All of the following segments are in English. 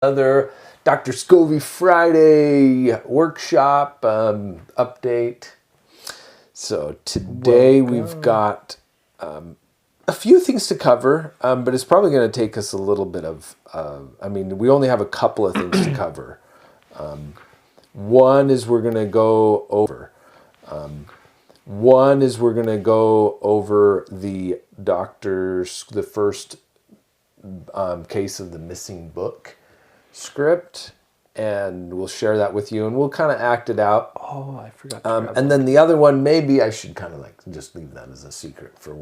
Another Dr. Scovy Friday workshop update. So today we've got a few things to cover, but it's probably going to take us a little bit of, we only have a couple of things to cover. One is we're going to go over the first case of the missing book script, and we'll share that with you, and we'll kind of act it out. Oh, I forgot to grab and then the other one, maybe I should kind of like just leave that as a secret for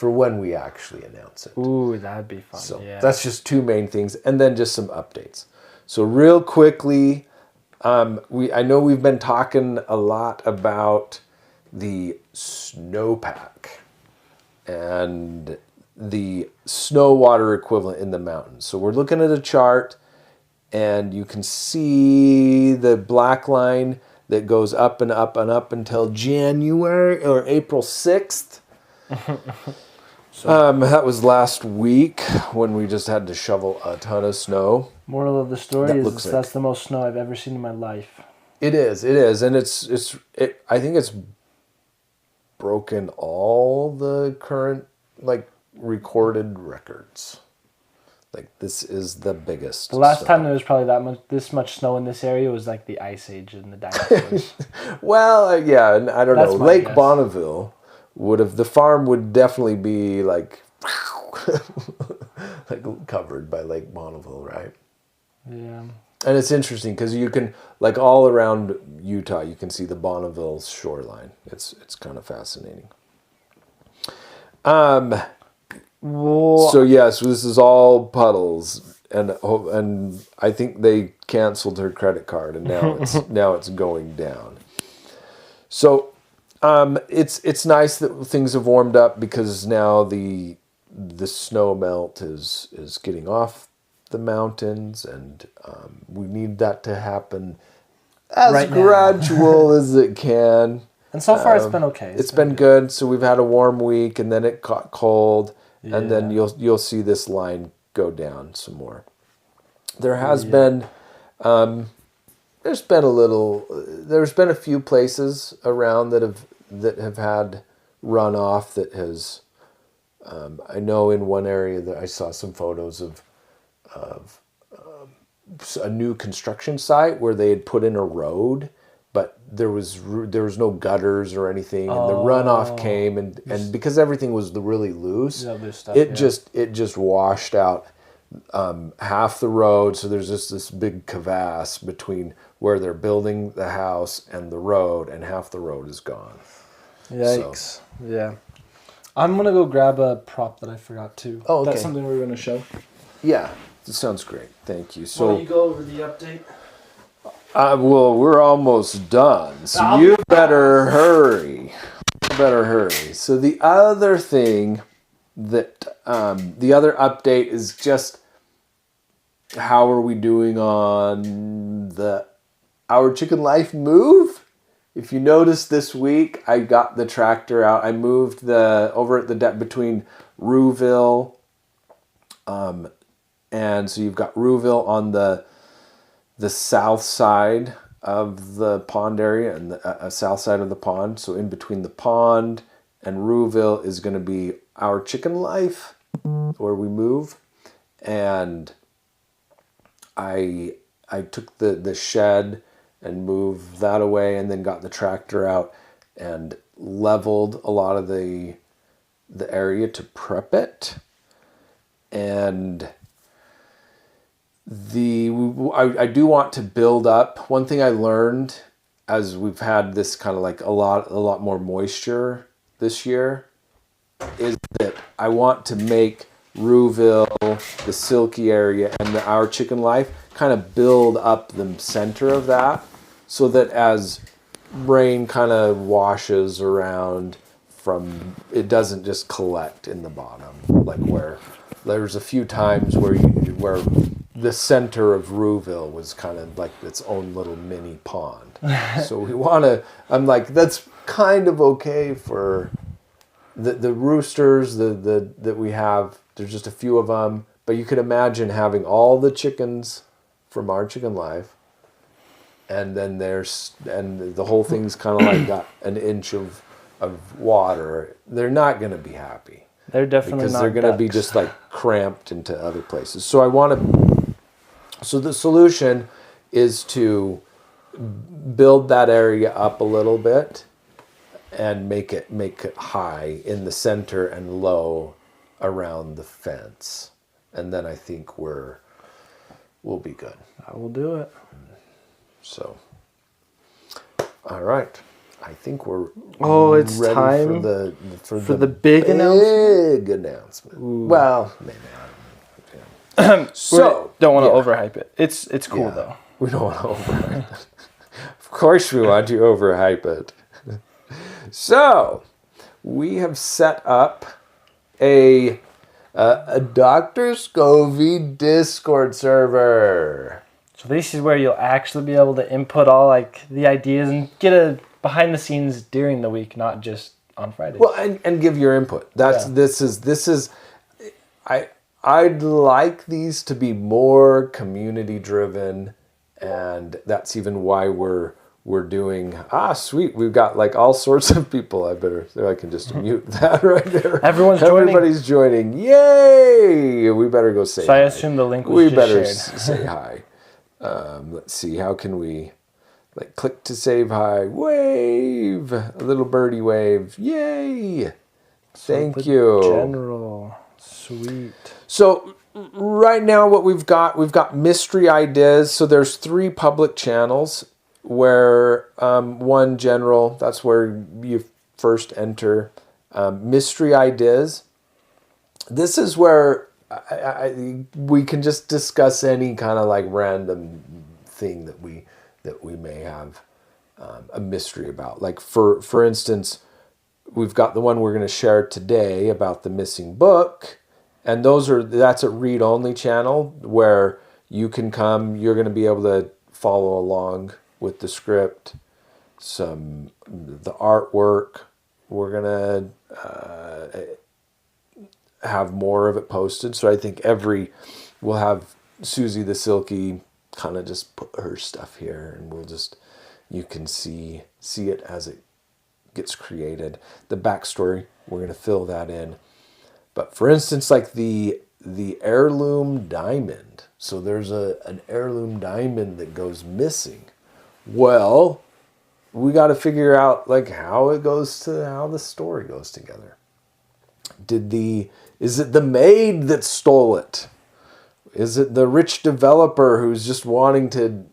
when we actually announce it. Ooh, that'd be fun. So yeah. that's just two main things, and then just some updates. So real quickly, I know we've been talking a lot about the snowpack and the snow water equivalent in the mountains. So we're looking at a chart, and you can see the black line that goes up and up and up until January or April 6th. That was last week when we just had to shovel a ton of snow. Moral of the story is that's the most snow I've ever seen in my life. It is, and I think it's broken all the current recorded records. This is the biggest. The last time there was probably this much snow in this area was like the Ice Age and the dinosaurs. Well, yeah, and I don't know. Lake guess. Bonneville the farm would definitely be covered by Lake Bonneville, right? Yeah. And it's interesting because you can, all around Utah, you can see the Bonneville shoreline. It's kind of fascinating. So yes, this is all puddles, and I think they canceled her credit card, and now it's going down. So it's nice that things have warmed up because now the snow melt is getting off the mountains, and we need that to happen as gradual as it can. And so far, it's been okay. It's been good. So we've had a warm week, and then it got cold, and then you'll see this line go down some more. There has been, there's been a few places around that have had runoff that has. I know in one area that I saw some photos of a new construction site where they had put in a road, but there was no gutters or anything, and the runoff came, and because everything was really loose, it just washed out half the road. So there's just this big crevasse between where they're building the house and the road, and half the road is gone. Yikes! So. Yeah, I'm gonna go grab a prop that I forgot to. Oh, okay. That's something we're gonna show. Yeah, that sounds great. Thank you. So, why don't you go over the update? Well, we're almost done, so you better hurry. So the other thing that, the other update is just how are we doing on Our Chicken Life move? If you noticed this week, I got the tractor out. I moved over at the deck between Rouville, and so you've got Rouville on the south side of the pond area and the south side of the pond. So in between the pond and Rouville is going to be Our Chicken Life, where we move. And I took the shed and moved that away, and then got the tractor out and leveled a lot of the area to prep it. And I do want to build up. One thing I learned as we've had this kind of a lot more moisture this year is that I want to make Rouville, the Silky area, and Our Chicken Life kind of build up the center of that, so that as rain kind of washes around it doesn't just collect in the bottom, where there's a few times where the center of Rouville was kind of like its own little mini pond. So we want to, that's kind of okay for the roosters that we have. There's just a few of them, but you could imagine having all the chickens from Our Chicken Life, and then the whole thing's kind of like got an inch of water, they're not going to be happy. They're definitely because not they're going to be ducks. just like cramped into other places. So so the solution is to build that area up a little bit and make it high in the center and low around the fence. And then I think we'll be good. I will do it. So, all right. I think we're it's ready time for the big announcement. Big announcement. Well, maybe. So don't want to overhype it. It's cool though. We don't want to overhype it. Of course, we want to overhype it. So we have set up a Dr. Scovy Discord server. So this is where you'll actually be able to input all like the ideas and get a behind the scenes during the week, not just on Friday. Well, and give your input. This is I'd like these to be more community driven, and that's even why we're doing sweet. We've got like all sorts of people. I can just mute that right there. Everybody's joining. Yay! We better go say. So hi. I assume the link was just shared. Say hi. Let's see. How can we click to save hi? Wave. A little birdie wave. Yay! Thank you. General. Sweet. So right now what we've got mystery ideas. So there's 3 public channels where one general, that's where you first enter. Mystery ideas. This is where we can just discuss any kind of like random thing that we may have a mystery about. Like for instance, we've got the one we're going to share today about the missing book. And that's a read-only channel where you can come. You're going to be able to follow along with the script, the artwork. We're going to have more of it posted. So I think we'll have Susie the Silky kind of just put her stuff here, and you can see it as it gets created. The backstory, we're going to fill that in. But for instance, like the heirloom diamond. So there's an heirloom diamond that goes missing. Well, we got to figure out like how the story goes together. Is it the maid that stole it? Is it the rich developer who's just wanting to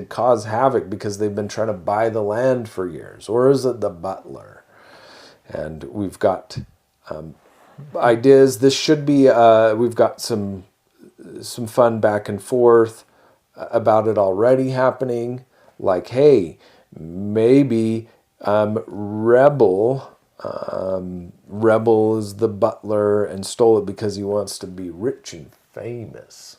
cause havoc because they've been trying to buy the land for years? Or is it the butler? And we've got ideas. This should be we've got some fun back and forth about it already happening. Like, hey, maybe Rebel is the butler and stole it because he wants to be rich and famous.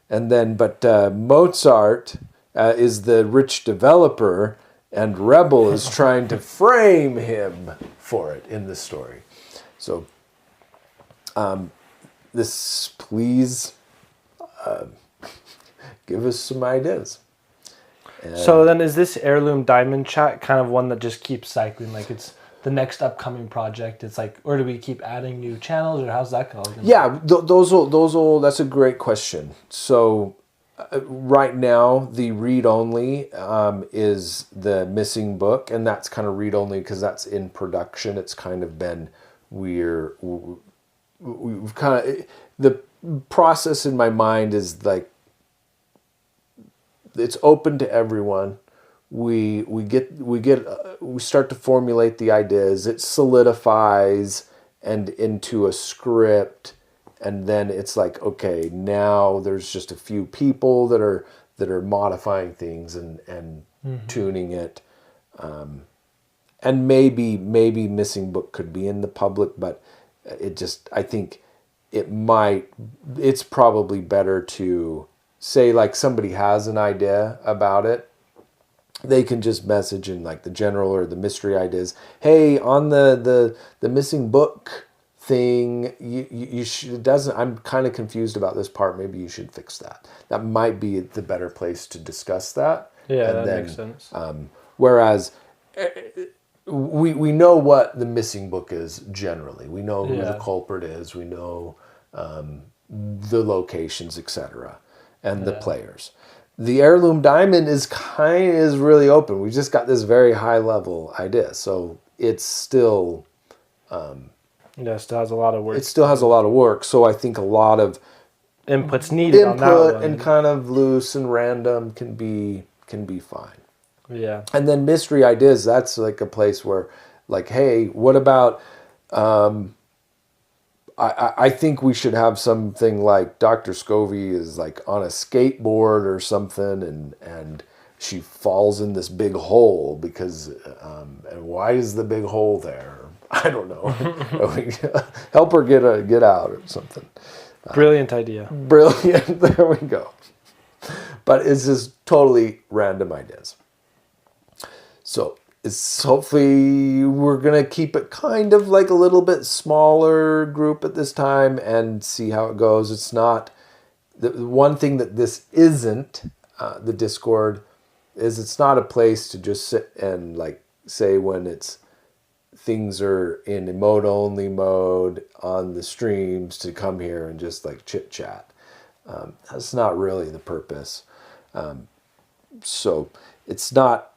And then, but Mozart is the rich developer, and Rebel is trying to frame him for it in the story. So, please give us some ideas. So then is this heirloom diamond chat kind of one that just keeps cycling? Like it's the next upcoming project? It's like, or do we keep adding new channels, or how's that going? Yeah, those will, that's a great question. So right now the read only is the missing book, and that's kind of read only because that's in production. It's kind of been, we've kind of, the process in my mind is like, it's open to everyone. We start to formulate the ideas. It solidifies and into a script, and then it's like, okay, now there's just a few people that are modifying things and tuning it. And maybe missing book could be in the public, but I think it's probably better to say, like, somebody has an idea about it, they can just message in like the general or the mystery ideas. Hey, on the missing book thing. You should, it doesn't. I'm kind of confused about this part. Maybe you should fix that. That might be the better place to discuss that. Yeah, and that then, makes sense. Whereas we know what the missing book is generally. We know who the culprit is. We know the locations, etc., and the players. The heirloom diamond is really open. We just got this very high level idea, so it's still. Yeah, it still has a lot of work. It still has a lot of work, so I think a lot of inputs needed on that one. and kind of loose and random can be fine. Yeah. And then mystery ideas, that's like a place where, like, hey, what about I think we should have something like Dr. Scovy is like on a skateboard or something, and she falls in this big hole because and why is the big hole there? I don't know. Help her get out or something. Brilliant idea. Brilliant. There we go. But it's just totally random ideas. So hopefully we're going to keep it kind of like a little bit smaller group at this time and see how it goes. It's not, the one thing that this isn't, the Discord, is it's not a place to just sit and like say when things are in emote only mode on the streams to come here and just like chit chat. That's not really the purpose. So it's not.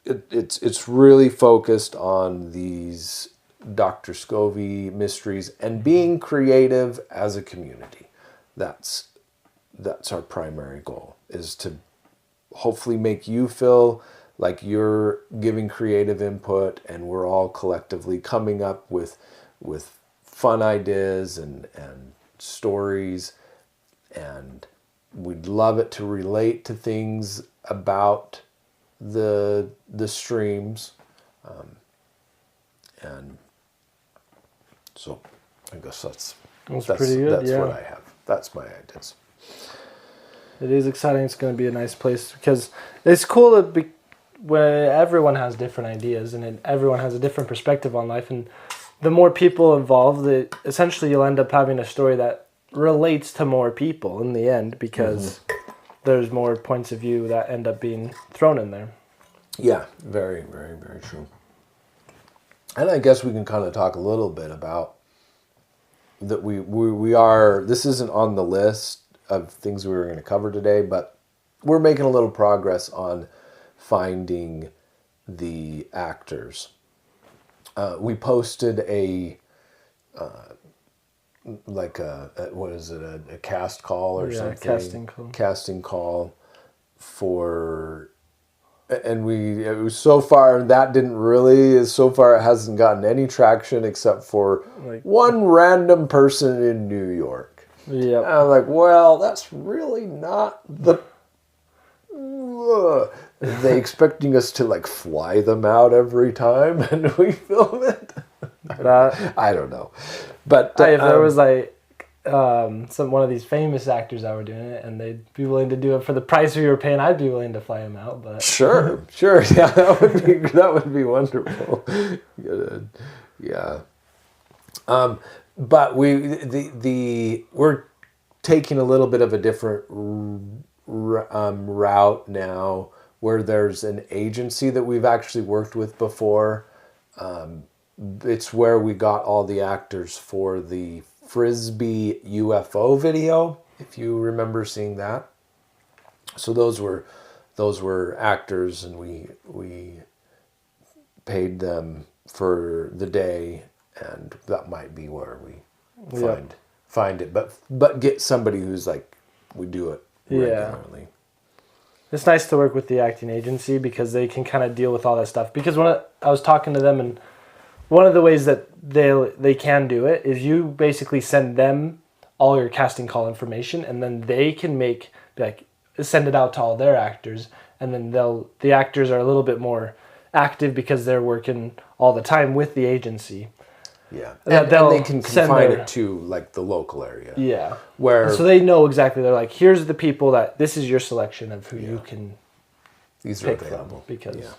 It's really focused on these Dr. Scovy mysteries and being creative as a community. That's our primary goal, is to hopefully make you feel like you're giving creative input and we're all collectively coming up with fun ideas and stories, and we'd love it to relate to things about the streams, and so I guess that's pretty good. That's what I have. That's my ideas. It is exciting. It's going to be a nice place because it's cool when everyone has different ideas and everyone has a different perspective on life, and the more people involved, essentially you'll end up having a story that relates to more people in the end because there's more points of view that end up being thrown in there. Yeah, very, very, very true. And I guess we can kind of talk a little bit about that we are, this isn't on the list of things we were going to cover today, but we're making a little progress on finding the actors. We posted a what is it, a cast call or something? Casting call for, and it was so far, that didn't really, so far it hasn't gotten any traction except for one random person in New York. Yeah. And I'm like, well, that's really not the, are they expecting us to like fly them out every time and we film it? I don't know. But if there was like one of these famous actors that were doing it and they'd be willing to do it for the price we were paying, I'd be willing to fly them out. But sure, yeah, that would be wonderful. Good. Yeah. But we're taking a little bit of a different route now, where there's an agency that we've actually worked with before. It's where we got all the actors for the Frisbee UFO video, if you remember seeing that. So those were actors, and we paid them for the day, and that might be where we find it. But get somebody who's like, we do it regularly. It's nice to work with the acting agency because they can kind of deal with all that stuff. Because when I was talking to them, and one of the ways that they can do it is you basically send them all your casting call information, and then they can send it out to all their actors, and then the actors are a little bit more active because they're working all the time with the agency. Yeah, and they can confine it to like the local area. Yeah, so they know exactly. They're like, here's the people that this is your selection of who you can. These are available because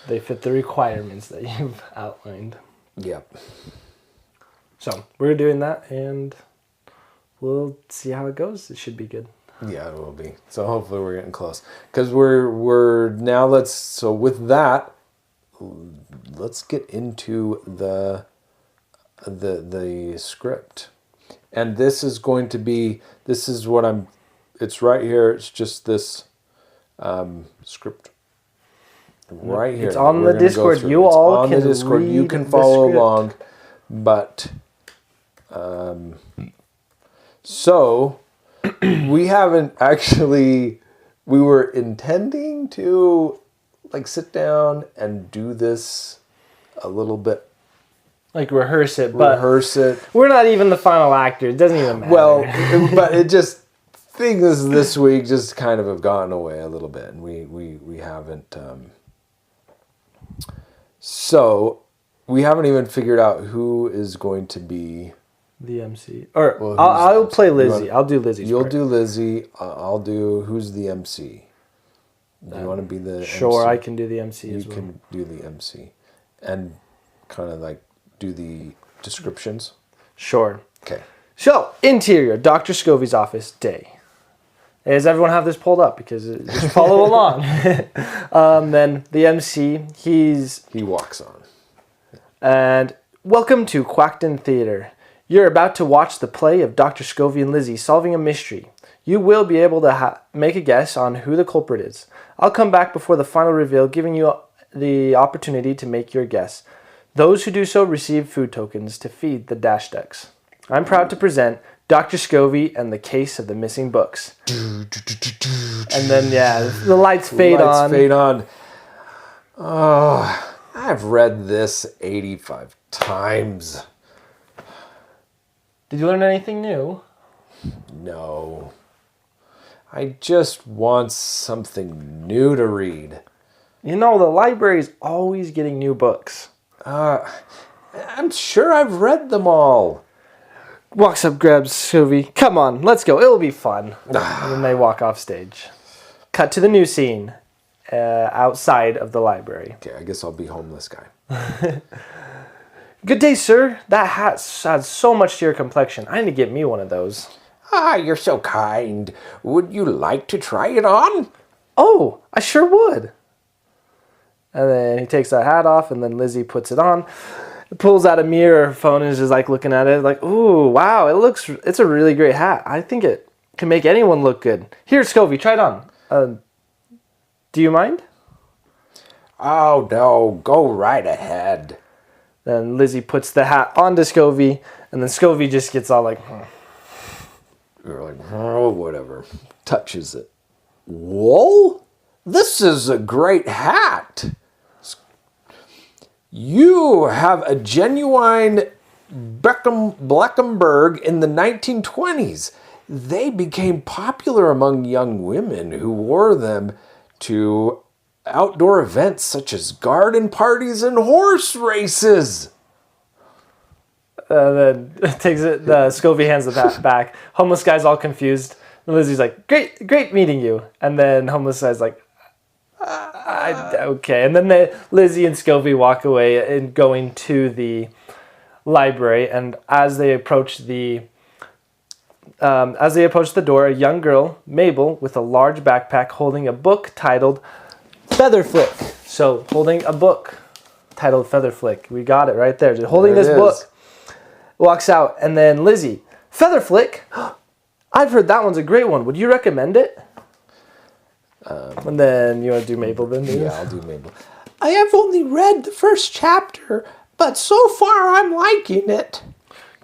they fit the requirements that you've outlined. Yep. So we're doing that, and we'll see how it goes. It should be good. Yeah, it will be. So hopefully we're getting close. Because we're now so with that, let's get into the script. And this is going to be, it's right here. It's just this script right here. It's on the Discord. You all can Discord. You can read follow the script. along. But, so we haven't actually, we were intending to like sit down and do this a little bit. Like rehearse it, but we're not even the final actor. It doesn't even matter. Well, but it just, things this week just kind of have gotten away a little bit, and we haven't, so we haven't even figured out who is going to be the MC. Or I'll play Lizzie. I'll do Lizzie's You'll part. do Lizzie. I'll do, who's the MC? Do you want to be the Sure, MC? I can do the MC as well. You can do the MC. And kind of like do the descriptions. Sure. Okay. So, interior, Dr. Scovy's office, day. Does everyone have this pulled up? Because just follow along. Then the MC, He walks on. And welcome to Quackton Theater. You're about to watch the play of Dr. Scovy and Lizzie solving a mystery. You will be able to make a guess on who the culprit is. I'll come back before the final reveal, giving you the opportunity to make your guess. Those who do so receive food tokens to feed the Dash Ducks. I'm proud to present Dr. Scovy and the Case of the Missing Books. And then, the lights fade on. Fade on. Oh, I've read this 85 times. Did you learn anything new? No. I just want something new to read. You know, the library's always getting new books. I'm sure I've read them all. Walks up, grabs Scovy. Come on, let's go. It'll be fun. And then they walk off stage. Cut to the new scene outside of the library. Okay, I guess I'll be homeless guy. Good day, sir. That hat adds so much to your complexion. I need to get me one of those. Ah, you're so kind. Would you like to try it on? Oh, I sure would. And then he takes that hat off, and then Lizzie puts it on. Pulls out a mirror, her phone, and is just like looking at it, like, ooh, wow, it's a really great hat. I think it can make anyone look good. Here, Scovy, try it on. Do you mind? Oh, no, go right ahead. Then Lizzie puts the hat onto Scovy, and then Scovy just gets all like, You're like, oh, whatever. Touches it. Whoa, this is a great hat. You have a genuine Bleckenberg in the 1920s. They became popular among young women who wore them to outdoor events such as garden parties and horse races. then takes it. Scovy hands the hat back. Homeless guy's all confused. And Lizzie's like, great meeting you. And then homeless guy's like, okay. And then Lizzie and Scovy walk away and going to the library. And as they approach the door, a young girl, Mabel, with a large backpack, holding a book titled Featherflick. So holding a book titled Featherflick. We got it right there. Just holding this book. Walks out. And then Lizzie, Featherflick? I've heard that one's a great one. Would you recommend it? And then you want to do Mabel then? Yeah, I'll do Mabel. I have only read the first chapter, but so far I'm liking it.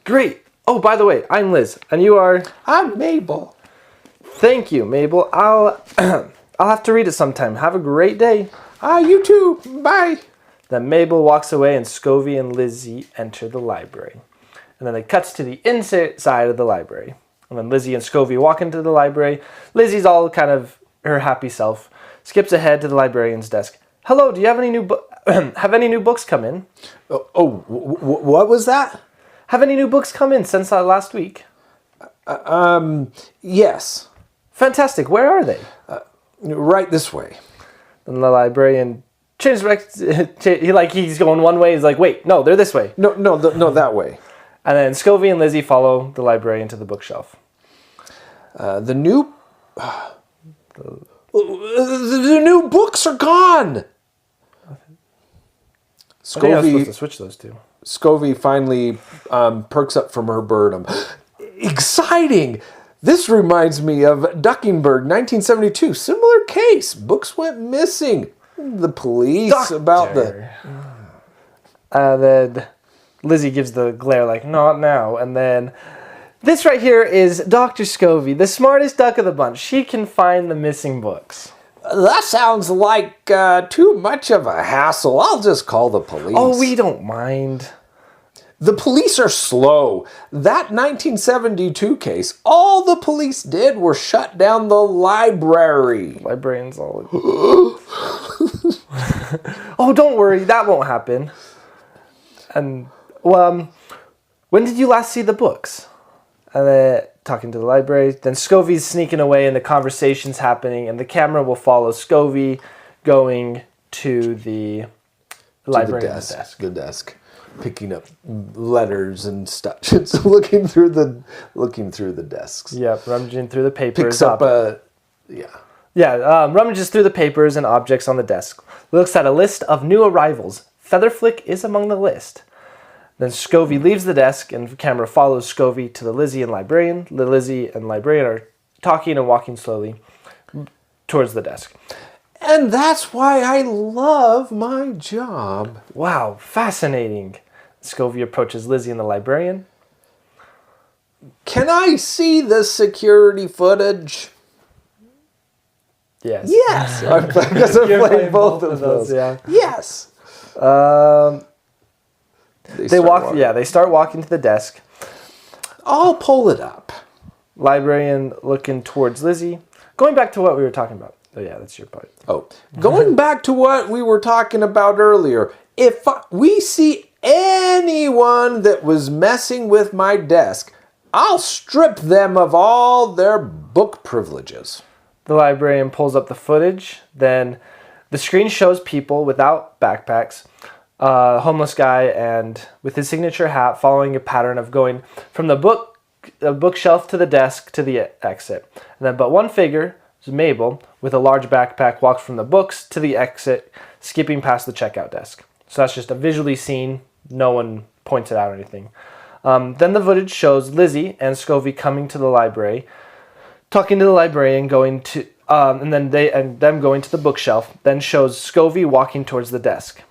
Great. Oh, by the way, I'm Liz, and you are? I'm Mabel. Thank you, Mabel. I'll have to read it sometime. Have a great day. You too. Bye. Then Mabel walks away, and Scovy and Lizzie enter the library. And then it cuts to the inside of the library. And then Lizzie and Scovy walk into the library. Lizzie's all kind of her happy self. Skips ahead to the librarian's desk. Hello, do you have any new books come in? What was that? Have any new books come in since last week? Yes. Fantastic. Where are they? Right this way. And the librarian changes he's going one way. He's like, wait, no, they're this way. No, that way. And then Scovy and Lizzie follow the librarian to the bookshelf. The new books are gone. I think I was supposed to switch those two. Scovy finally perks up from her boredom. Exciting! This reminds me of Duckingburg, 1972. Similar case. Books went missing. The police about the... Then Lizzie gives the glare like, not now. And then this right here is Dr. Scovy, the smartest duck of the bunch. She can find the missing books. That sounds like too much of a hassle. I'll just call the police. Oh, we don't mind. The police are slow. That 1972 case, all the police did was shut down the library. Librarian's all... Oh, don't worry. That won't happen. And, well, when did you last see the books? And then talking to the library. Then Scovy's sneaking away and the conversation's happening. And the camera will follow Scovy going to the librarian's desk. The desk. Picking up letters and stuff. Just looking through the desks. Yep, rummaging through the papers. Picks up rummages through the papers and objects on the desk. Looks at a list of new arrivals. Featherflick is among the list. Then Scovy leaves the desk and the camera follows Scovy to the Lizzie and librarian. The Lizzie and librarian are talking and walking slowly towards the desk. And that's why I love my job. Wow, fascinating. Scovy approaches Lizzie and the librarian. Can I see the security footage? Yes. Yes. Because I'm playing both of those. Yeah. Yes. They start walking to the desk. I'll pull it up. Librarian looking towards Lizzie. Going back to what we were talking about. Oh, yeah, that's your part. Oh, going back to what we were talking about earlier. If we see anyone that was messing with my desk, I'll strip them of all their book privileges. The librarian pulls up the footage. Then the screen shows people without backpacks, a homeless guy, and with his signature hat, following a pattern of going from the bookshelf to the desk to the exit. And then, but one figure, Mabel, with a large backpack, walks from the books to the exit, skipping past the checkout desk. So that's just a visually seen. No one points it out or anything. Then the footage shows Lizzie and Scovy coming to the library, talking to the librarian, going to, and then them going to the bookshelf. Then shows Scovy walking towards the desk.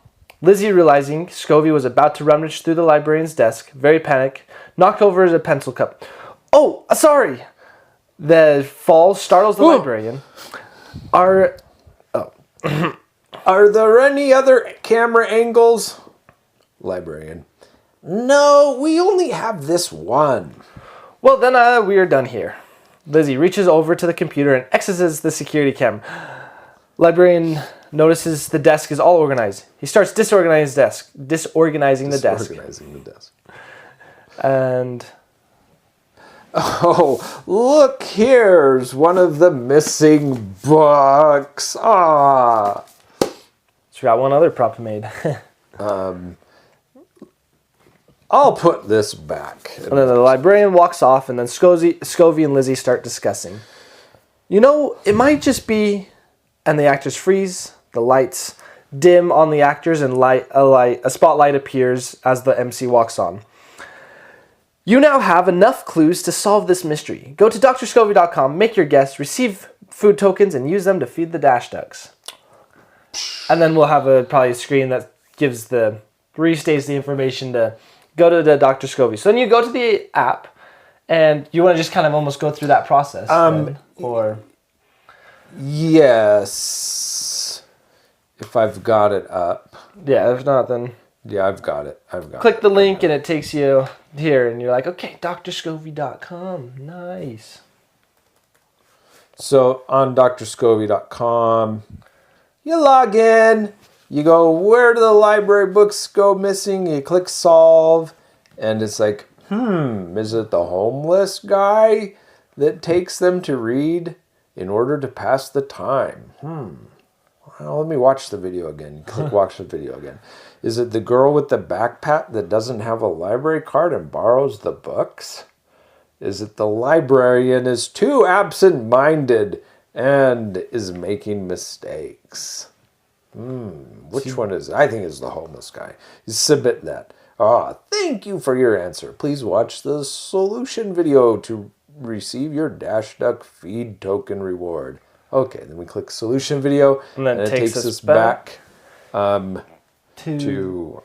Lizzie, realizing Scovy was about to rummage through the librarian's desk, very panicked, knocked over a pencil cup. Oh, sorry. The fall startles the librarian. Are there any other camera angles? Librarian. No, we only have this one. Well, then we are done here. Lizzie reaches over to the computer and exits the security camera. Librarian notices the desk is all organized. He starts disorganizing the desk. And... oh, look, here's one of the missing books. Ah. So we got one other prop made. I'll put this back. And then the librarian walks off, and then Scovy and Lizzie start discussing. You know, it might just be... And the actors freeze, the lights dim on the actors, and a spotlight appears as the MC walks on. You now have enough clues to solve this mystery. Go to drscovy.com, make your guess, receive food tokens, and use them to feed the dash ducks. And then we'll have probably a screen that restates the information to go to the Dr. Scovy. So then you go to the app, and you want to just kind of almost go through that process. Or... Yes. If I've got it up. Yeah, if not, then... Yeah, I've got it. Click the link and it takes you here, and you're like, okay, drscovy.com. Nice. So on drscovy.com, you log in, you go, where do the library books go missing? You click solve, and it's like, is it the homeless guy that takes them to read in order to pass the time? Oh, let me watch the video again. Click watch the video again. Is it the girl with the backpack that doesn't have a library card and borrows the books? Is it the librarian is too absent-minded and is making mistakes? Which one is it? I think it's the homeless guy. You submit that. Thank you for your answer. Please watch the solution video to receive your Dash Duck feed token reward. Okay, then we click solution video, and then it takes us back to YouTube.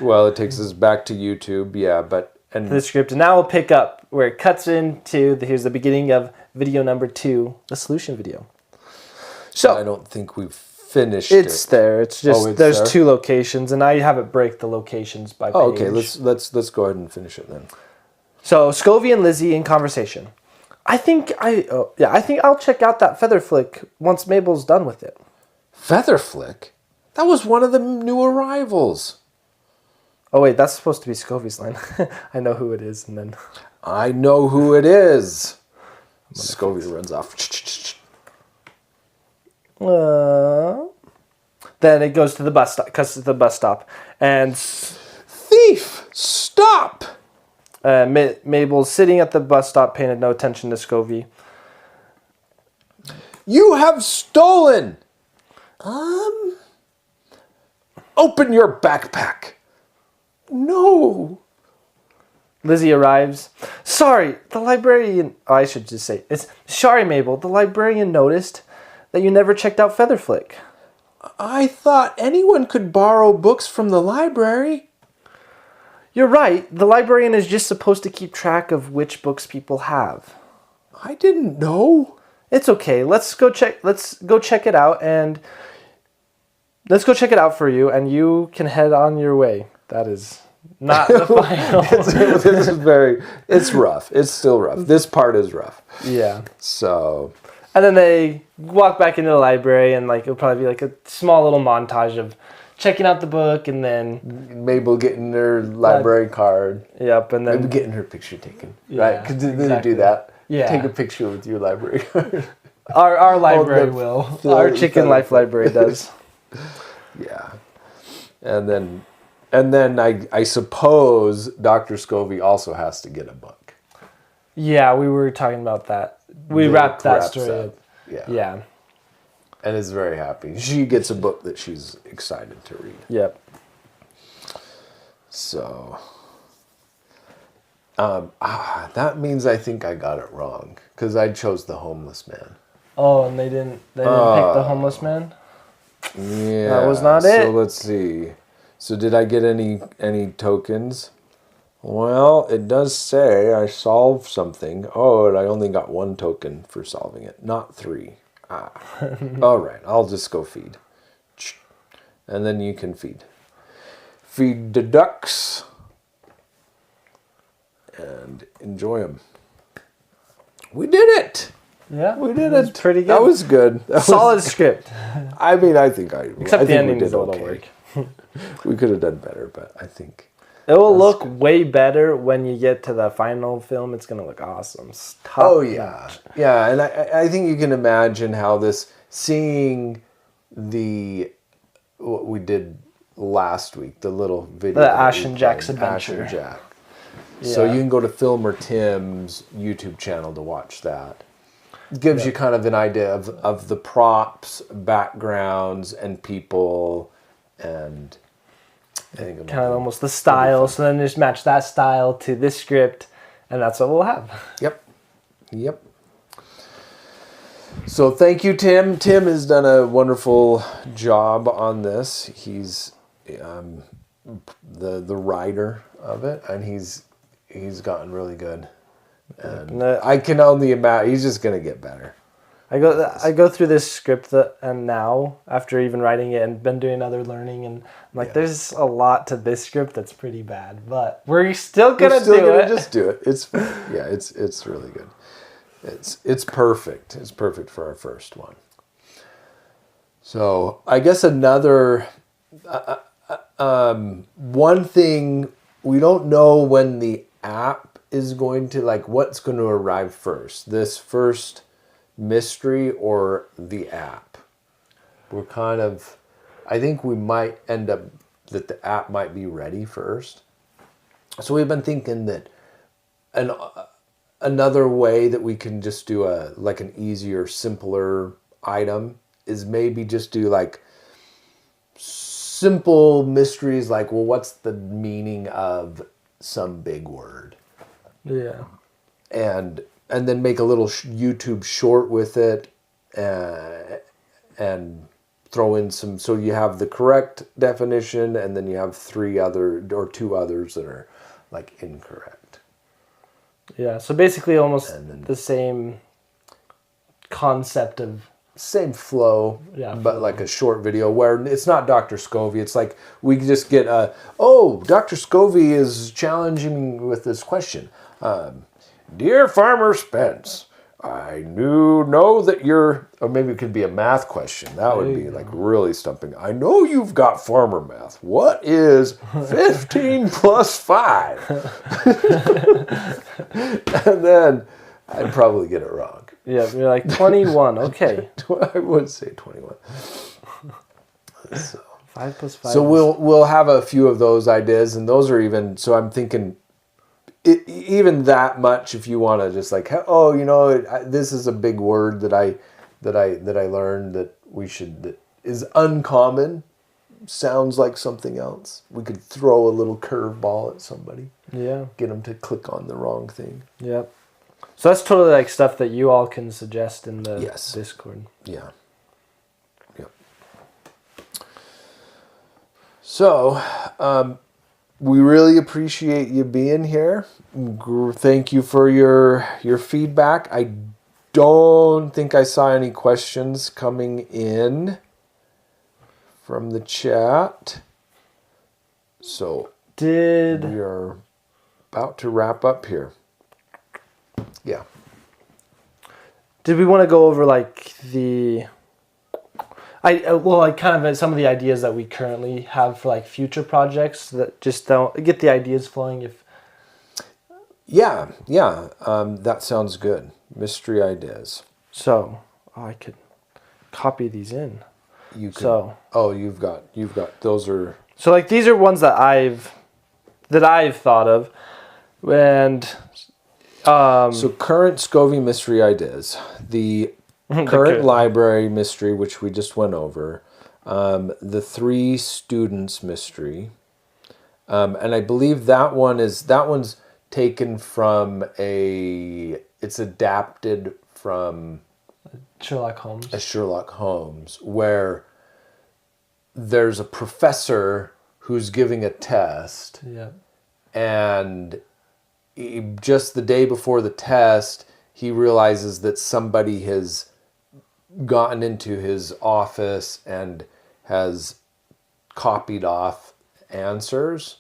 well, it takes us back to YouTube, yeah, but and The script, and now we'll pick up where it cuts into here's the beginning of video number 2, the solution video. So I don't think we've finished it's it. there. It's just it's there's there? 2 locations, and I have it break the locations by page. Oh, okay, let's go ahead and finish it then. So Scovy and Lizzie in conversation. I think I'll check out that feather flick once Mabel's done with it. Featherflick? That was one of the new arrivals. Oh wait, that's supposed to be Scovy's line. I know who it is, and then I know who it is. Scovy runs off. Then it goes to the bus stop, because it's the bus stop, and Thief! Stop! Mabel's sitting at the bus stop, paying no attention to Scovy. You have stolen! Open your backpack. No. Lizzie arrives. Sorry, the librarian... Oh, I should just say, it's sorry, Mabel. The librarian noticed that you never checked out Featherflick. I thought anyone could borrow books from the library. You're right. The librarian is just supposed to keep track of which books people have. I didn't know. It's okay. Let's go check it out, and let's go check it out for you, and you can head on your way. That is not the final. It's rough. It's still rough. This part is rough. Yeah. So, And then they walk back into the library, and it'll probably be like a small little montage of checking out the book, and then Mabel getting her library card. Yep, and then Maybe getting her picture taken. Yeah, right? Because then exactly. they do that. Yeah. Take a picture with your library card. our library will. Our Chicken Life library does. Yeah. And then I suppose Dr. Scovy also has to get a book. Yeah, we were talking about that. We wrapped that story up. Yeah. Yeah. And is very happy. She gets a book that she's excited to read. Yep. So, that means I think I got it wrong because I chose the homeless man. Oh, and they didn't pick the homeless man? Yeah. That was not it. So let's see. So did I get any tokens? Well, it does say I solved something. Oh, and I only got 1 token for solving it, not 3. All right, I'll just go feed. And then you can feed. Feed the ducks. And enjoy them. We did it! Yeah. We did it. it. Pretty good. That was good. Solid script. I mean, I think Except the ending we is did a little okay. work. We could have done better, but I think... It will look way better when you get to the final film. It's going to look awesome. Oh, yeah. Yeah, and I think you can imagine how this... Seeing what we did last week, the little video. The Ash and Jack's adventure. Ash and Jack. Yeah. So you can go to Filmer Tim's YouTube channel to watch that. It gives you kind of an idea of the props, backgrounds, and people, and I think kind of almost the style. So then just match that style to this script, and that's what we'll have. Yep. So thank you, Tim. Tim has done a wonderful job on this. He's the writer of it, and he's gotten really good. And I can only imagine he's just gonna get better. I go through this script and now after even writing it and been doing other learning, and I'm like, there's a lot to this script that's pretty bad, but we're still gonna just do it. It's really good. It's perfect. It's perfect for our first one. So I guess another one thing, we don't know when the app is going to, like, what's going to arrive first. This first mystery or the app. We're kind of, I think we might end up that the app might be ready first. So we've been thinking that another way that we can just do an easier, simpler item is maybe just do like simple mysteries like, well, what's the meaning of some big word? Yeah. And then make a little YouTube short with it, and throw in some, so you have the correct definition and then you have two others that are like incorrect. Yeah, so basically almost the same concept of... Same flow, but like a short video where it's not Dr. Scovy. It's like we just get Dr. Scovy is challenging me with this question. Dear Farmer Spence, I know that you're, or maybe it could be a math question. That would be like really stumping. I know you've got farmer math. What is 15 plus 5? And then I'd probably get it wrong. Yeah, you're like 21. Okay. I would say 21. So 5 plus 5. So we'll have a few of those ideas, and those are even. So I'm thinking, even that much. If you want to just like, this is a big word that I learned that is uncommon. Sounds like something else. We could throw a little curveball at somebody. Yeah. Get them to click on the wrong thing. Yep. So that's totally like stuff that you all can suggest in the Discord. Yeah. Yep. So, we really appreciate you being here. Thank you for your feedback. I don't think I saw any questions coming in from the chat. So we are about to wrap up here. Yeah. Did we want to go over like kind of some of the ideas that we currently have for like future projects that just don't get the ideas flowing? That sounds good. Mystery ideas. So I could copy these in. You could. You've got those are. So like these are ones that I've thought of, and. So current Scovy mystery ideas. The current library mystery, which we just went over. The 3 students mystery. And I believe that one's taken from it's adapted from Sherlock Holmes. A Sherlock Holmes, where there's a professor who's giving a test. Yeah. And just the day before the test, he realizes that somebody has gotten into his office and has copied off answers,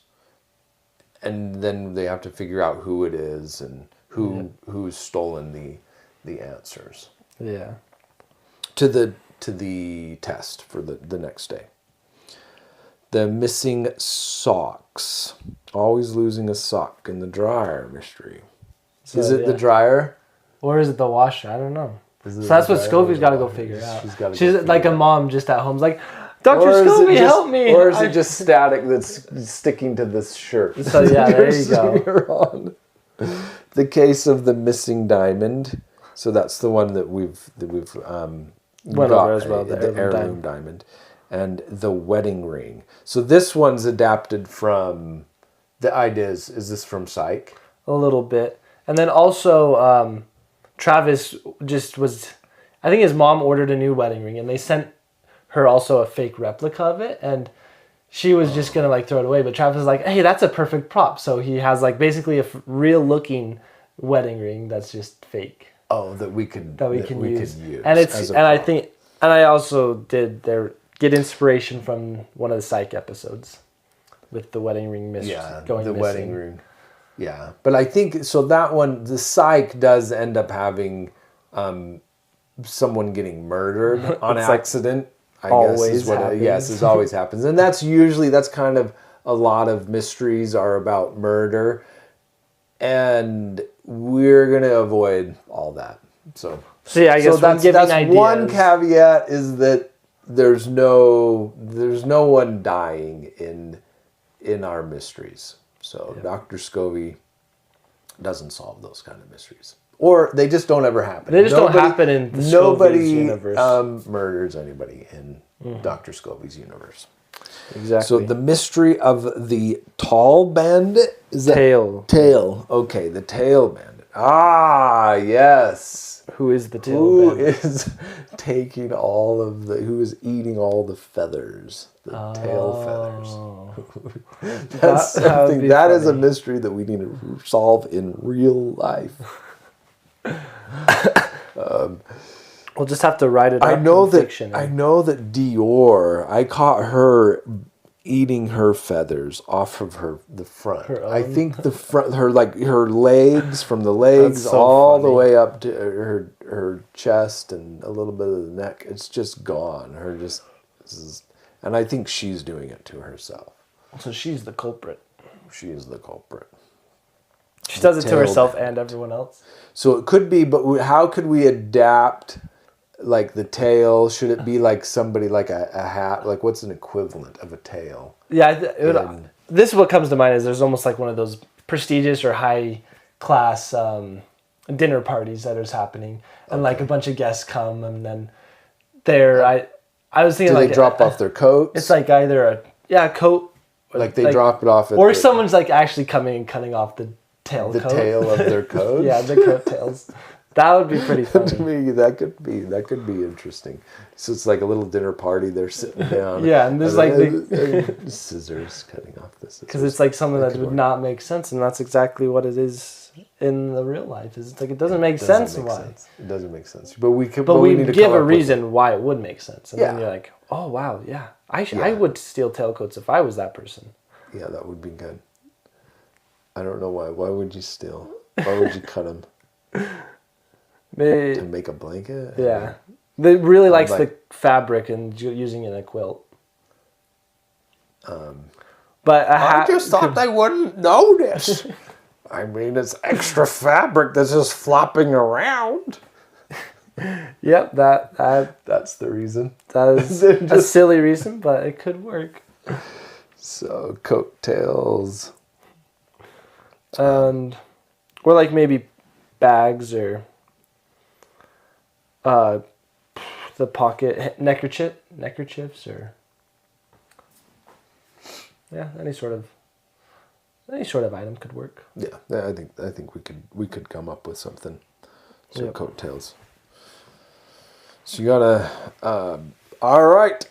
and then they have to figure out who it is and who's stolen the answers. Yeah. To the test for the next day. The missing socks. Always losing a sock in the dryer mystery. So, is it the dryer? Or is it the washer? I don't know. So that's what Scovy's got to go figure out. She's like a mom just at home. Like, Dr. Scovy, help me. Or is it just static that's sticking to this shirt? So yeah, there you go. The case of the missing diamond. So that's the one that we've went over as well. The heirloom diamond. And the wedding ring. So this one's adapted from the ideas. Is this from Psych? A little bit. And then also Travis I think his mom ordered a new wedding ring, and they sent her also a fake replica of it, and she was just gonna like throw it away, but Travis was like, hey, that's a perfect prop. So he has like basically a real looking wedding ring that's just fake. Oh, that we can use. And I also did get inspiration from one of the Psych episodes with the wedding ring going missing. Wedding ring. Yeah, but I think so that one, the Psych does end up having someone getting murdered on accident. I guess is what it always happens, and that's kind of a lot of mysteries are about murder, and we're gonna avoid all that. So See, I guess that's ideas. one caveat is that there's no one dying in our mysteries. So Dr. Scovy doesn't solve those kind of mysteries, or they just don't ever happen. They just don't happen in the Scovy's universe. Murders anybody in Dr. Scovy's universe. Exactly. So the mystery of the tall bandit is that tail. Okay, the tail bandit. Ah, yes. Who is the tail bandit? Who is taking who is eating all the feathers, the tail feathers? That's something that is a mystery that we need to solve in real life. We'll just have to write it up. I know in fiction. I know that Dior. I caught her eating her feathers off of the front. I think the front, her legs, from the legs all the way up to her chest and a little bit of the neck. It's just gone. And I think she's doing it to herself. So she's the culprit. She is the culprit. She does it to herself and everyone else. So it could be, but how could we adapt? Like the tail, should it be like somebody like a hat? Like what's an equivalent of a tail? Yeah, this is what comes to mind is there's almost like one of those prestigious or high class dinner parties that is happening, and like a bunch of guests come, and then I was thinking, do like they drop off their coats? It's like either a coat, like they drop it off, or someone's like actually coming and cutting off the tail of their coat. Yeah, the coat tails. That would be pretty funny. To me, that could be interesting. So it's like a little dinner party. They're sitting down. Yeah, and there's like scissors cutting off the scissors. Because it's like something that would not make sense, and that's exactly what it is in the real life. It's like it doesn't make sense. Why? It doesn't make sense. But we need to give a reason why it would make sense, and then you're like, oh wow, yeah, I would steal tailcoats if I was that person. Yeah, that would be good. I don't know why. Why would you steal? Why would you cut them? To make a blanket? Yeah. They really likes the fabric and using it in a quilt. But I just thought they wouldn't notice. I mean, it's extra fabric that's just flopping around. Yep, that's the reason. That is a silly reason, but it could work. So, coattails. Or like maybe bags or the pocket neckerchiefs or any sort of item could work. Yeah, I think we could come up with something. So coattails. So you gotta all right.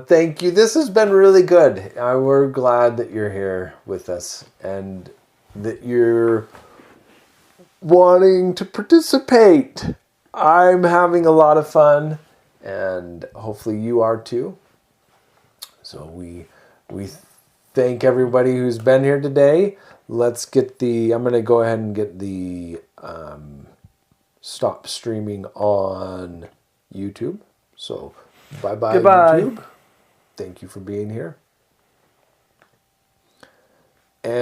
Thank you. This has been really good. We're glad that you're here with us and that you're wanting to participate. I'm having a lot of fun, and hopefully you are too. So we thank everybody who's been here today. Let's get I'm going to go ahead and get the stop streaming on YouTube. So bye-bye, YouTube. Thank you for being here. And